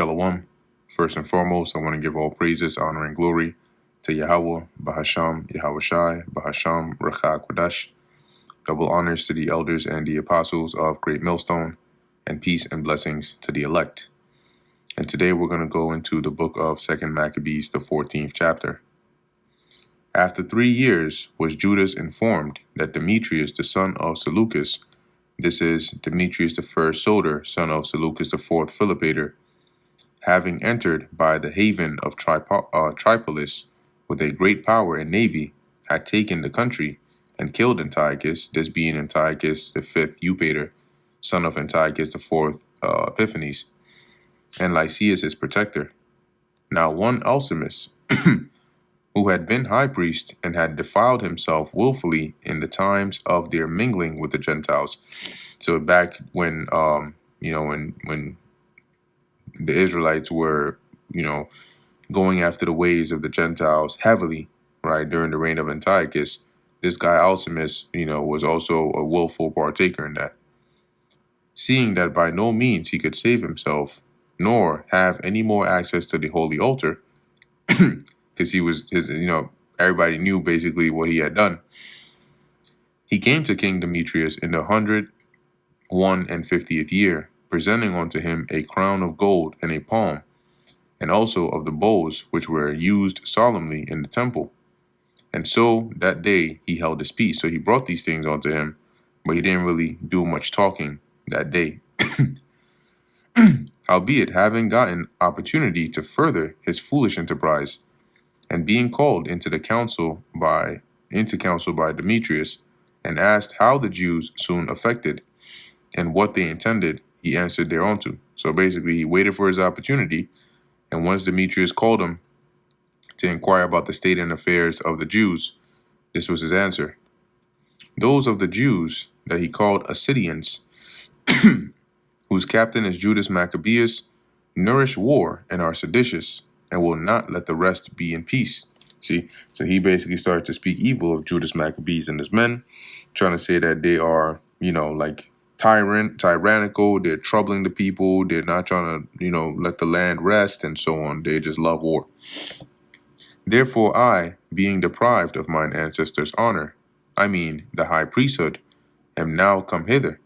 Shalom. First and foremost, I want to give all praises, honor, and glory to Yahweh, Bahasham, Yahweh Shai, Bahasham, Racha Kodash. Double honors to the elders and the apostles of Great Millstone, and peace and blessings to the elect. And today we're going to go into the book of 2nd Maccabees, the 14th chapter. After 3 years was Judas informed that Demetrius, the son of Seleucus, this is Demetrius the first Soter, son of Seleucus the fourth Philopator, having entered by the haven of Tripolis with a great power and navy, had taken the country and killed Antiochus, this being Antiochus the fifth Eupator, son of Antiochus the fourth Epiphanes, and Lysias his protector. Now one Alcimus, who had been high priest and had defiled himself willfully in the times of their mingling with the Gentiles. So back when, when the Israelites were, going after the ways of the Gentiles heavily, right, during the reign of Antiochus, this guy Alcimus, was also a willful partaker in that. Seeing that by no means he could save himself, nor have any more access to the holy altar, because everybody knew basically what he had done. He came to King Demetrius in the 150th year, presenting unto him a crown of gold and a palm, and also of the bowls which were used solemnly in the temple. And so that day he held his peace. So he brought these things unto him, but he didn't really do much talking that day. Howbeit, having gotten opportunity to further his foolish enterprise, and being called into council by Demetrius, and asked how the Jews soon affected, and what they intended, he answered thereunto. So basically, he waited for his opportunity, and once Demetrius called him to inquire about the state and affairs of the Jews, this was his answer. Those of the Jews that he called Assyrians, whose captain is Judas Maccabeus, nourish war and are seditious, and will not let the rest be in peace. See, so he basically started to speak evil of Judas Maccabees and his men, trying to say that they are, tyrannical, they're troubling the people, they're not trying to, let the land rest, and so on. They just love war. Therefore I, being deprived of mine ancestors' honor, I mean the high priesthood, am now come hither.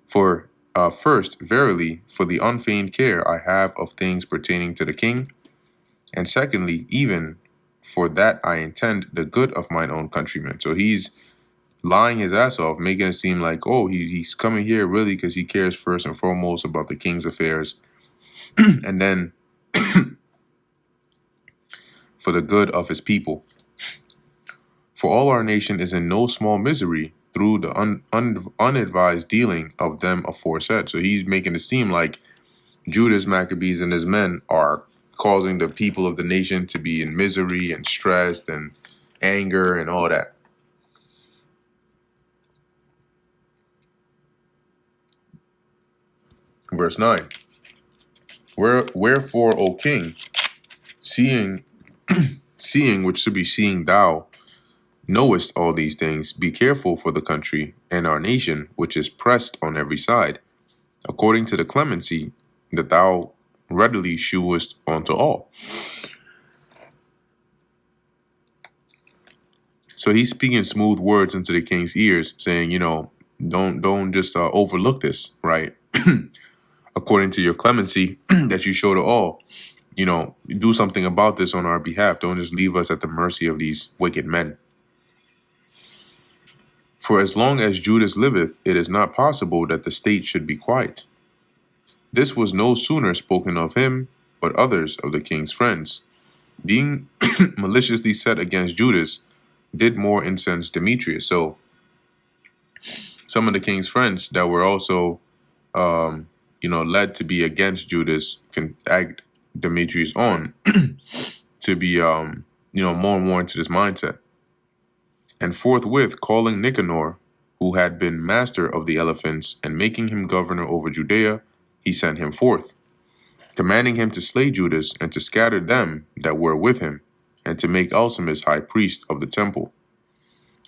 For first, verily, for the unfeigned care I have of things pertaining to the king, and secondly, even for that I intend the good of mine own countrymen. So he's lying his ass off, making it seem like, he's coming here really because he cares first and foremost about the king's affairs, and then for the good of his people. For all our nation is in no small misery through the unadvised dealing of them aforesaid. So he's making it seem like Judas Maccabees and his men are causing the people of the nation to be in misery and stressed and anger and all that. Verse 9. Wherefore, O king, seeing, which should be seeing thou, knowest all these things, be careful for the country and our nation, which is pressed on every side, according to the clemency that thou readily shewest unto all. So he's speaking smooth words into the king's ears, saying, don't just overlook this, right? According to your clemency that you show to all, do something about this on our behalf. Don't just leave us at the mercy of these wicked men. For as long as Judas liveth, it is not possible that the state should be quiet. This was no sooner spoken of him, but others of the king's friends, being maliciously set against Judas, did more incense Demetrius. So some of the king's friends that were also, led to be against Judas can act Demetrius on to be, more and more into this mindset. And forthwith calling Nicanor, who had been master of the elephants, and making him governor over Judea, he sent him forth, commanding him to slay Judas and to scatter them that were with him, and to make Alcimus high priest of the temple,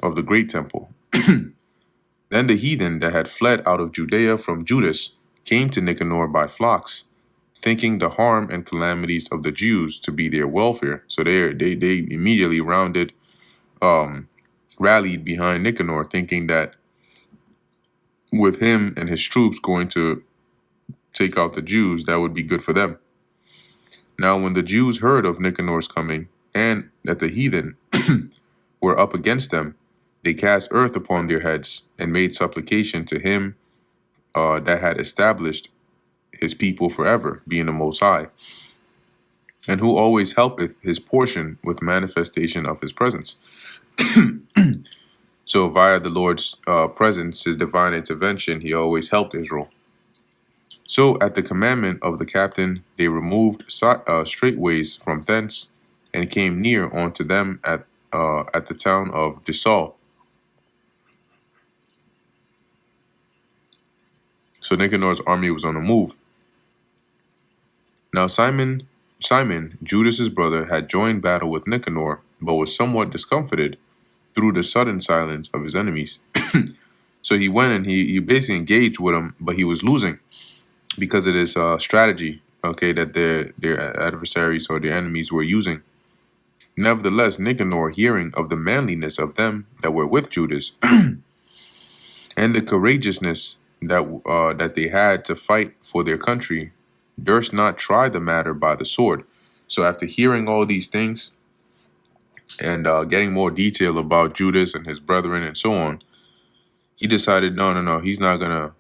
of the great temple. Then the heathen that had fled out of Judea from Judas came to Nicanor by flocks, thinking the harm and calamities of the Jews to be their welfare. So they immediately rallied behind Nicanor, thinking that with him and his troops going to take out the Jews, that would be good for them. Now, when the Jews heard of Nicanor's coming and that the heathen were up against them, they cast earth upon their heads and made supplication to him that had established his people forever, being the Most High, and who always helpeth his portion with manifestation of his presence. So via the Lord's presence, his divine intervention, he always helped Israel. So at the commandment of the captain, they removed straightways from thence, and came near unto them at the town of Desal. So Nicanor's army was on the move. Now Simon, Judas's brother, had joined battle with Nicanor, but was somewhat discomfited through the sudden silence of his enemies. So he went and he basically engaged with him, but he was losing because of this strategy, okay, that their adversaries or their enemies were using. Nevertheless, Nicanor, hearing of the manliness of them that were with Judas, and the courageousness that they had to fight for their country, durst not try the matter by the sword. So after hearing all these things and getting more detail about Judas and his brethren and so on, he decided, no, he's not gonna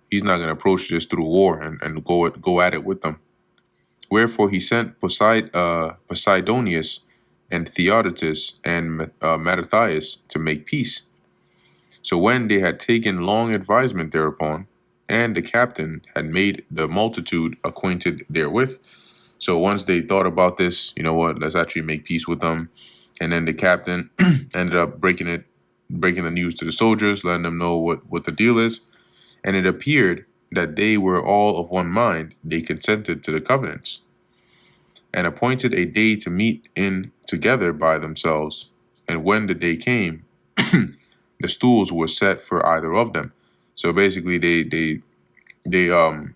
approach this through war and go at it with them. Wherefore he sent Posidonius and Theodotus and Mattathias to make peace. So when they had taken long advisement thereupon, and the captain had made the multitude acquainted therewith. So once they thought about this, you know what, let's actually make peace with them. And then the captain ended up breaking the news to the soldiers, letting them know what the deal is. And it appeared that they were all of one mind. They consented to the covenants, and appointed a day to meet in together by themselves. And when the day came, the stools were set for either of them. So basically, they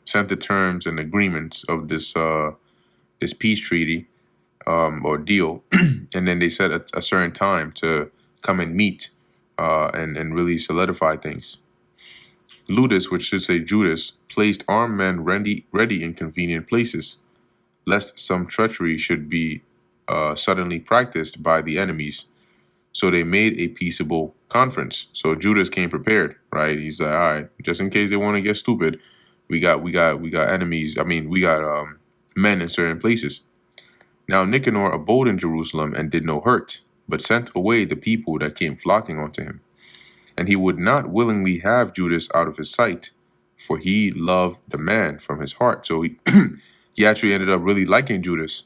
sent the terms and agreements of this peace treaty or deal, and then they set a certain time to come and meet and really solidify things. Ludus, which should say Judas, placed armed men ready in convenient places, lest some treachery should be suddenly practiced by the enemies. So they made a peaceable conference. So Judas came prepared, right? He's like, all right, just in case they want to get stupid, we got enemies. I mean, we got men in certain places. Now Nicanor abode in Jerusalem and did no hurt, but sent away the people that came flocking unto him. And he would not willingly have Judas out of his sight, for he loved the man from his heart. So he actually ended up really liking Judas.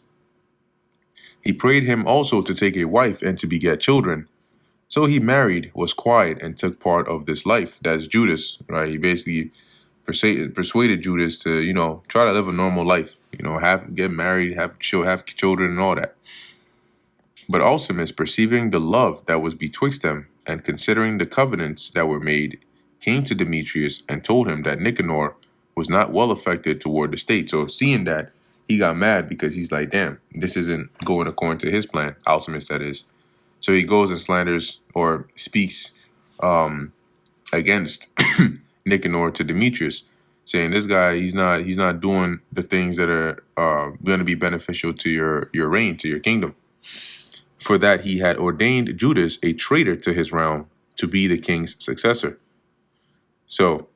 He prayed him also to take a wife and to beget children. So he married, was quiet, and took part of this life. That's Judas, right? He basically persuaded Judas to, try to live a normal life, get married, have children and all that. But Alcimus, perceiving the love that was betwixt them, and considering the covenants that were made, came to Demetrius and told him that Nicanor was not well affected toward the state. So seeing that, he got mad because he's like, damn, this isn't going according to his plan, Alcimus that is. So he goes and slanders or speaks against Nicanor to Demetrius, saying this guy, he's not doing the things that are going to be beneficial to your reign, to your kingdom. For that he had ordained Judas a traitor to his realm to be the king's successor. So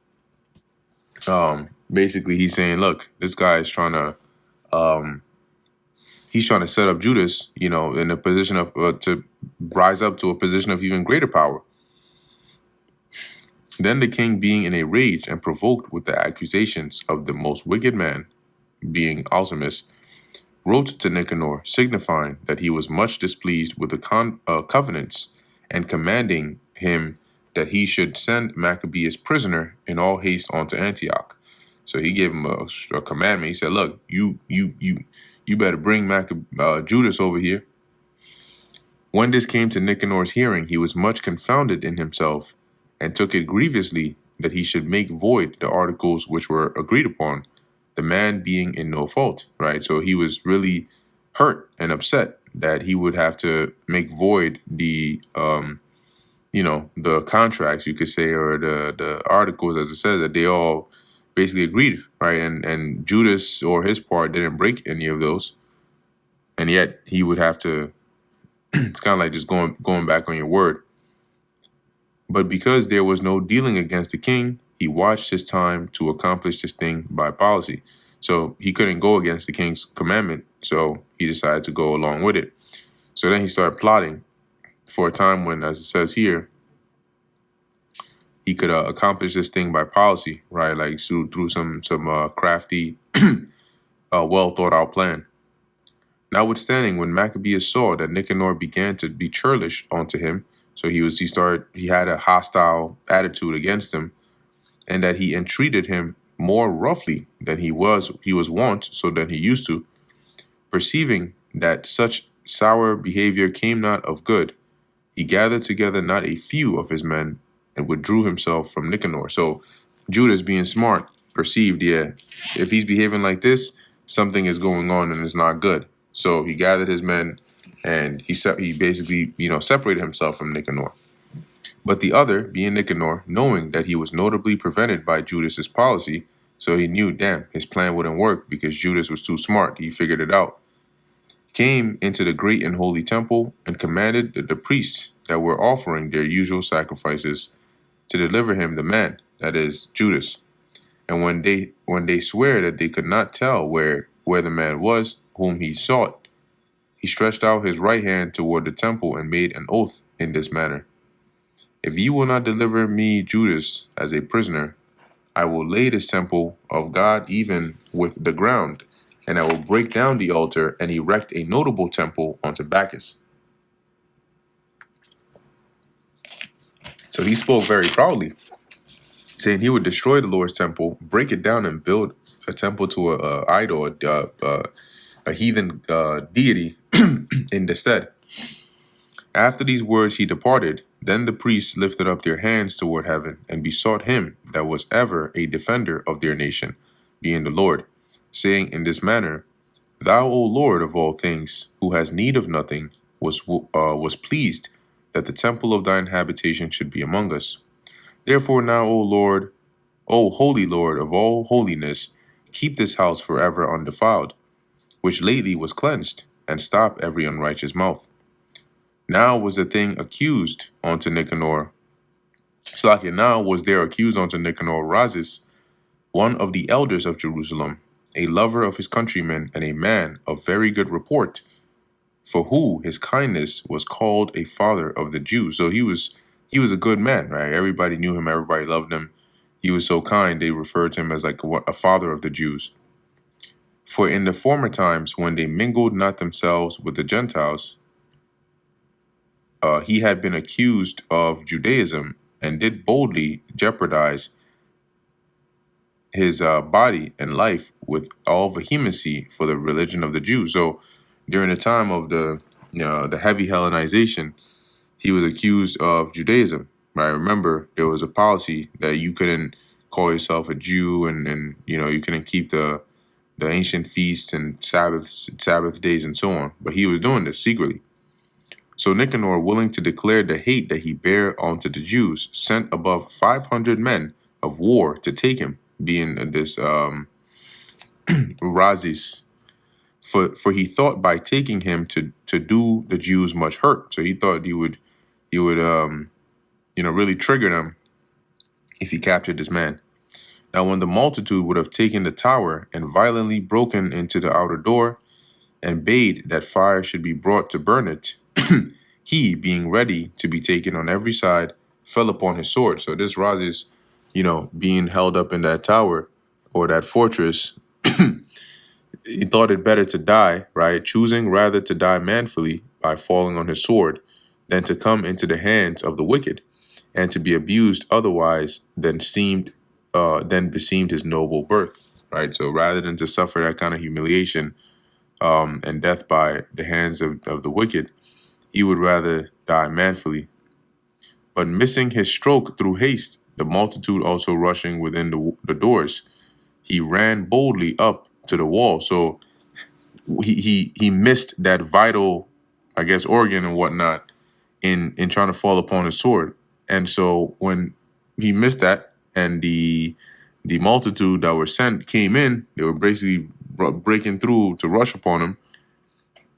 basically he's saying, look, this guy is trying to set up Judas, in a position of to rise up to a position of even greater power. Then the king, being in a rage and provoked with the accusations of the most wicked man, being Alcimus, wrote to Nicanor, signifying that he was much displeased with the covenants, and commanding him that he should send Maccabees prisoner in all haste unto Antioch. So he gave him a commandment. He said, look, you better bring Judas over here. When this came to Nicanor's hearing, he was much confounded in himself, and took it grievously that he should make void the articles which were agreed upon, the man being in no fault, right? So he was really hurt and upset that he would have to make void the the contracts, you could say, or the articles, as it says, that they all basically agreed, right? And Judas, or his part, didn't break any of those, and yet he would have to. It's kind of like just going back on your word. But because there was no dealing against the king, he watched his time to accomplish this thing by policy. So he couldn't go against the king's commandment, so he decided to go along with it. So then he started plotting for a time when, as it says here, he could accomplish this thing by policy, right? Like through some crafty, well thought out plan. Notwithstanding, when Maccabees saw that Nicanor began to be churlish unto him, so he had a hostile attitude against him, and that he entreated him more roughly than he was wont, so than he used to, perceiving that such sour behavior came not of good, he gathered together not a few of his men and withdrew himself from Nicanor. So Judas, being smart, perceived, yeah, if he's behaving like this, something is going on and it's not good. So he gathered his men and he basically, separated himself from Nicanor. But the other, being Nicanor, knowing that he was notably prevented by Judas's policy, so he knew, damn, his plan wouldn't work because Judas was too smart. He figured it out. Came into the great and holy temple and commanded the priests that were offering their usual sacrifices to deliver him the man, that is, Judas. And when they swear that they could not tell where the man was whom he sought, he stretched out his right hand toward the temple and made an oath in this manner: if ye will not deliver me Judas as a prisoner, I will lay this temple of God even with the ground, and I will break down the altar and erect a notable temple unto Bacchus. So he spoke very proudly, saying he would destroy the Lord's temple, break it down, and build a temple to a idol, a heathen deity in the stead. After these words he departed. Then the priests lifted up their hands toward heaven and besought him that was ever a defender of their nation, being the Lord, saying in this manner: Thou, O Lord of all things, who has need of nothing, was pleased that the temple of thine habitation should be among us. Therefore now, O Lord, O holy Lord of all holiness, keep this house forever undefiled, which lately was cleansed, and stop every unrighteous mouth. Now was the thing accused unto Nicanor. Slakia, now was there accused unto Nicanor Razis, one of the elders of Jerusalem, a lover of his countrymen, and a man of very good report, for who his kindness was called a father of the Jews. So he was a good man, right? Everybody knew him, everybody loved him. He was so kind, they referred to him as like a father of the Jews. For in the former times, when they mingled not themselves with the Gentiles, he had been accused of Judaism and did boldly jeopardize his body and life with all vehemency for the religion of the Jews. So during the time of the heavy Hellenization, he was accused of Judaism. Right? Remember, there was a policy that you couldn't call yourself a Jew, and you couldn't keep the ancient feasts and Sabbath days and so on. But he was doing this secretly. So Nicanor, willing to declare the hate that he bare unto the Jews, sent above 500 men of war to take him, being this Razis, for he thought by taking him to do the Jews much hurt. So he thought he would really trigger them if he captured this man. Now when the multitude would have taken the tower and violently broken into the outer door, and bade that fire should be brought to burn it, he, being ready to be taken on every side, fell upon his sword. So this Razis, being held up in that tower or that fortress, he thought it better to die, right? Choosing rather to die manfully by falling on his sword than to come into the hands of the wicked, and to be abused otherwise than beseemed his noble birth, right? So rather than to suffer that kind of humiliation and death by the hands of the wicked, he would rather die manfully. But missing his stroke through haste, the multitude also rushing within the doors, he ran boldly up to the wall. So he missed that vital, I guess, organ and whatnot in trying to fall upon his sword. And so when he missed that, and the multitude that were sent came in, they were basically breaking through to rush upon him.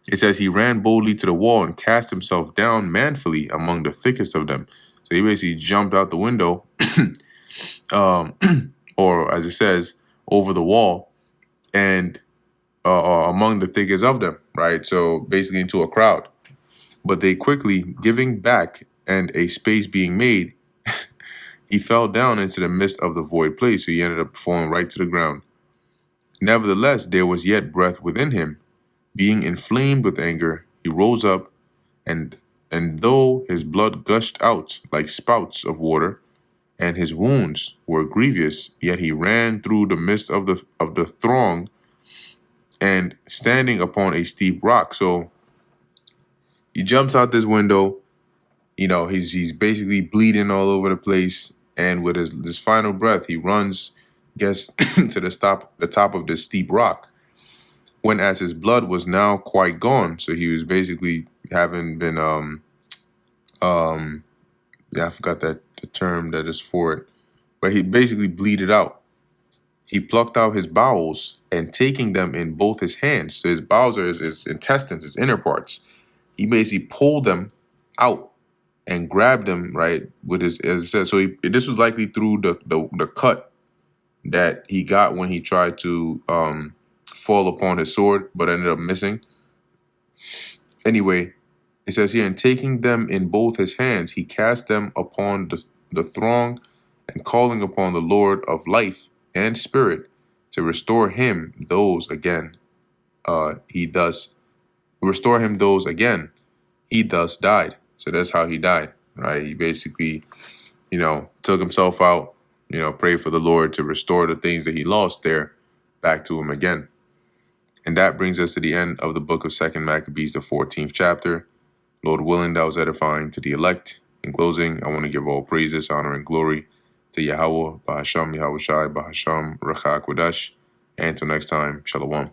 It says he ran boldly to the wall and cast himself down manfully among the thickest of them. So he basically jumped out the window, um, or as it says, over the wall, and among the thickest of them, right? So basically into a crowd. But they quickly giving back and a space being made, he fell down into the midst of the void place. So he ended up falling right to the ground. Nevertheless, there was yet breath within him. Being inflamed with anger, he rose up, and though his blood gushed out like spouts of water, and his wounds were grievous, yet he ran through the midst of the throng, and standing upon a steep rock. So he jumps out this window. He's basically bleeding all over the place, and with his final breath, he runs, gets to the top of this steep rock. When as his blood was now quite gone, so he was basically having been I forgot the term that is for it, but he basically bleeded out. He plucked out his bowels and taking them in both his hands. So his bowels are his intestines, his inner parts. He basically pulled them out and grabbed them, right, with his, as it says. So this was likely through the cut that he got when he tried to fall upon his sword, but ended up missing. Anyway, it says here, and taking them in both his hands, he cast them upon the throng, and calling upon the Lord of life and spirit to restore him those again. He thus died. So that's how he died, right? He basically, took himself out, prayed for the Lord to restore the things that he lost there back to him again. And that brings us to the end of the book of 2 Maccabees, the 14th chapter. Lord willing, that was edifying to the elect. In closing, I want to give all praises, honor, and glory to Yahweh, Bahasham, Yahweh Shai, Bahasham, Rachak Wadash. And until next time, Shalom.